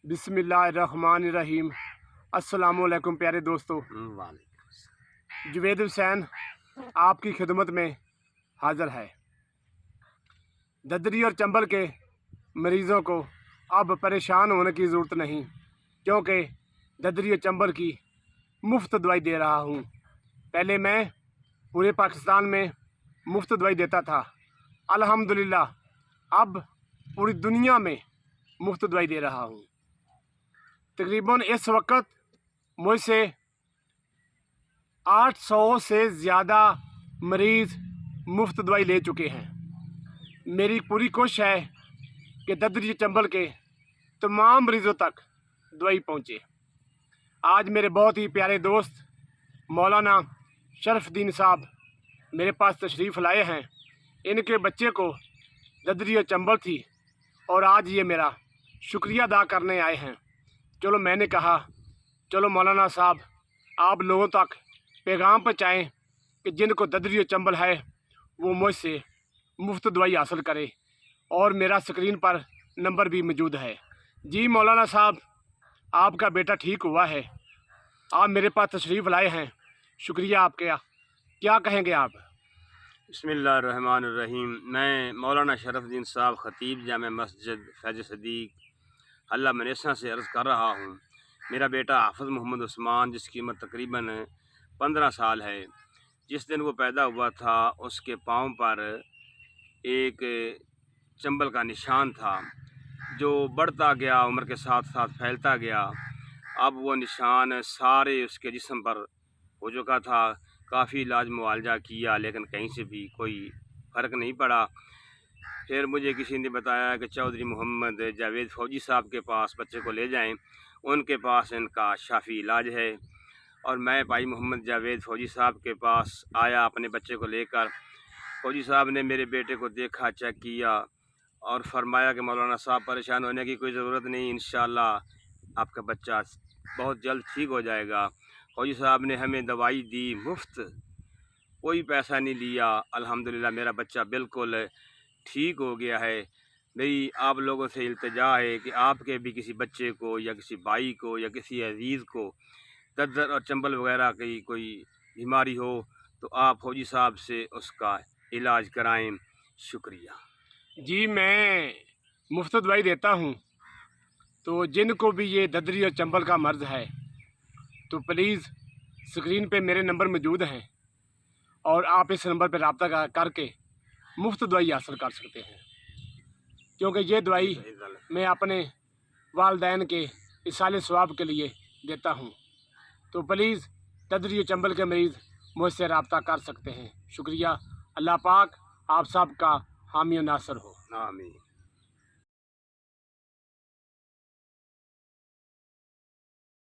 बिस्मिल्लाहिर्रहमानिर्रहीम। अस्सलामुअलैकुम प्यारे दोस्तों। जुवेद हुसैन आपकी खिदमत में हाज़िर है। ददरी और चंबल के मरीज़ों को अब परेशान होने की ज़रूरत नहीं, क्योंकि ददरी और चंबल की मुफ्त दवाई दे रहा हूँ। पहले मैं पूरे पाकिस्तान में मुफ्त दवाई देता था, अल्हम्दुलिल्लाह अब पूरी दुनिया में मुफ्त दवाई दे रहा हूँ। तकरीबन इस वक्त मुझसे 800 से ज़्यादा मरीज़ मुफ्त दवाई ले चुके हैं। मेरी पूरी कोशिश है कि ददरी चंबल के तमाम मरीज़ों तक दवाई पहुँचे। आज मेरे बहुत ही प्यारे दोस्त मौलाना शरफुद्दीन साहब मेरे पास तशरीफ़ लाए हैं। इनके बच्चे को ददरी और चंबल थी और आज ये मेरा शुक्रिया अदा करने आए हैं। चलो मैंने कहा चलो मौलाना साहब आप लोगों तक पैगाम पहुँचाएँ कि जिनको ददरी और चंबल है वो मुझसे मुफ्त दवाई हासिल करे, और मेरा स्क्रीन पर नंबर भी मौजूद है। जी मौलाना साहब, आपका बेटा ठीक हुआ है, आप मेरे पास तशरीफ़ लाए हैं, शुक्रिया आपका। क्या कहेंगे आप? बिस्मिल्लाहिर्रहमानिर्रहीम। मैं मौलाना शरफुद्दीन साहब ख़तीब जामे मस्जिद फैज़ सदीक हल्ला मनेसा से अर्ज़ कर रहा हूँ। मेरा बेटा हाफ़िज़ मोहम्मद उस्मान, जिसकी उम्र तकरीबन 15 साल है, जिस दिन वो पैदा हुआ था उसके पाँव पर एक चंबल का निशान था, जो बढ़ता गया, उम्र के साथ साथ फैलता गया। अब वो निशान सारे उसके जिस्म पर हो चुका था। काफ़ी इलाज मुआलजा किया, लेकिन कहीं से भी कोई फ़र्क नहीं पड़ा। फिर मुझे किसी ने बताया कि चौधरी मोहम्मद जावेद फ़ौजी साहब के पास बच्चे को ले जाएं, उनके पास इनका शाफ़ी इलाज है। और मैं भाई मोहम्मद जावेद फ़ौजी साहब के पास आया अपने बच्चे को लेकर। फ़ौजी साहब ने मेरे बेटे को देखा, चेक किया और फरमाया कि मौलाना साहब परेशान होने की कोई ज़रूरत नहीं, इंशाअल्लाह आपका बच्चा बहुत जल्द ठीक हो जाएगा। फ़ौजी साहब ने हमें दवाई दी मुफ्त, कोई पैसा नहीं लिया। अल्हम्दुलिल्लाह मेरा बच्चा बिल्कुल ठीक हो गया है। मेरी आप लोगों से इल्तिजा है कि आपके भी किसी बच्चे को या किसी भाई को या किसी अजीज़ को दर्द और चंबल वगैरह की कोई बीमारी हो तो आप फ़ौजी साहब से उसका इलाज कराएं। शुक्रिया जी मैं मुफ्त दवाई देता हूँ, तो जिनको भी ये ददरी और चंबल का मर्ज़ है तो प्लीज़ स्क्रीन पे मेरे नंबर मौजूद हैं और आप इस नंबर पर रब्ता करके मुफ्त दवाई हासिल कर सकते हैं, क्योंकि ये दवाई मैं अपने वालिदैन के इसाले सवाब के लिए देता हूँ। तो प्लीज़ ददरी और चंबल के मरीज़ मुझसे रब्ता कर सकते हैं। शुक्रिया। अल्लाह पाक आप सब का हामी और नासर हो। आमीन।